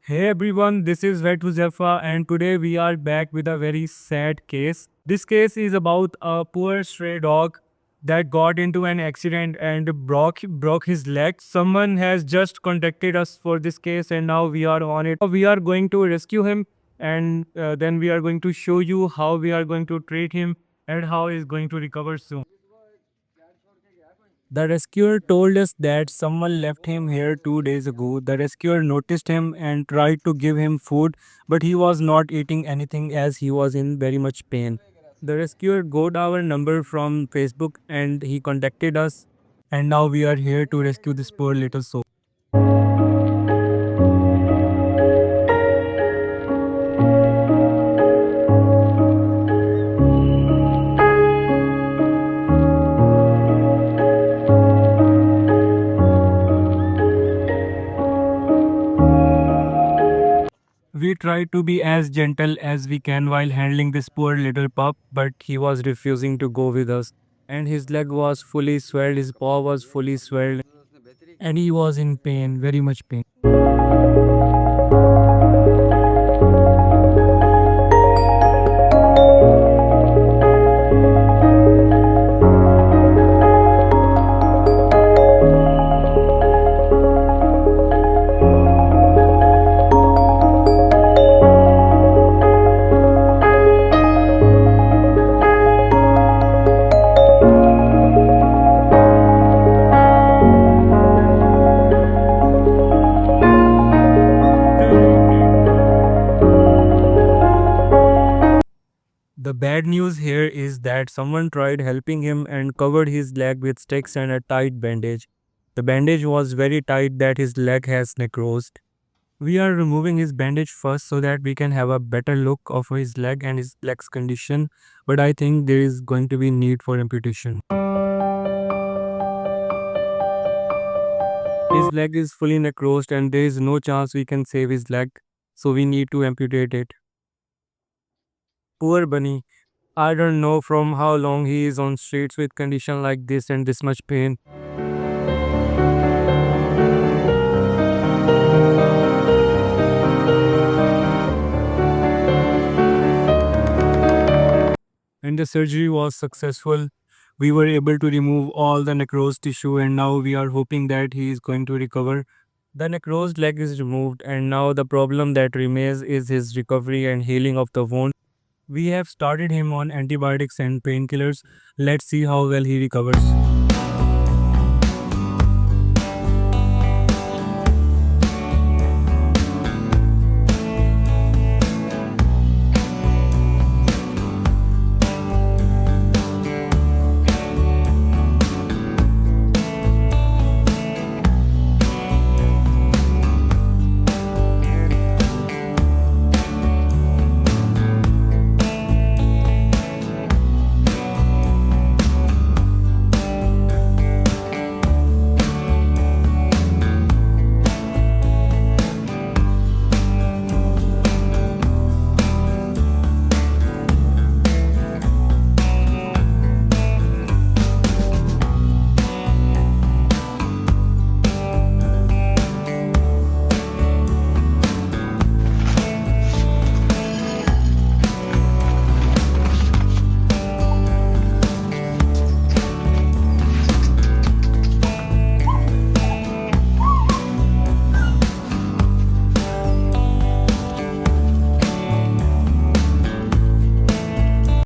Hey everyone, this is Huzaifa and today we are back with a very sad case. This case is about a poor stray dog that got into an accident and broke his leg. Someone has just contacted us for this case and now we are on it. We are going to rescue him and then we are going to show you how we are going to treat him and how he is going to recover soon. The rescuer told us that someone left him here 2 days ago. The rescuer noticed him and tried to give him food, but he was not eating anything as he was in very much pain. The rescuer got our number from Facebook and he contacted us, and now we are here to rescue this poor little soul. We tried to be as gentle as we can while handling this poor little pup, but he was refusing to go with us. And his leg was fully swelled, his paw was fully swelled, and he was in pain, very much pain. The bad news here is that someone tried helping him and covered his leg with sticks and a tight bandage. The bandage was very tight that his leg has necrosed. We are removing his bandage first so that we can have a better look of his leg and his leg's condition, but I think there is going to be need for amputation. His leg is fully necrosed and there is no chance we can save his leg, so we need to amputate it. Poor Bunny. I don't know from how long he is on streets with condition like this and this much pain. And the surgery was successful. We were able to remove all the necrosed tissue and now we are hoping that he is going to recover. The necrosed leg is removed and now the problem that remains is his recovery and healing of the wound. We have started him on antibiotics and painkillers. Let's see how well he recovers.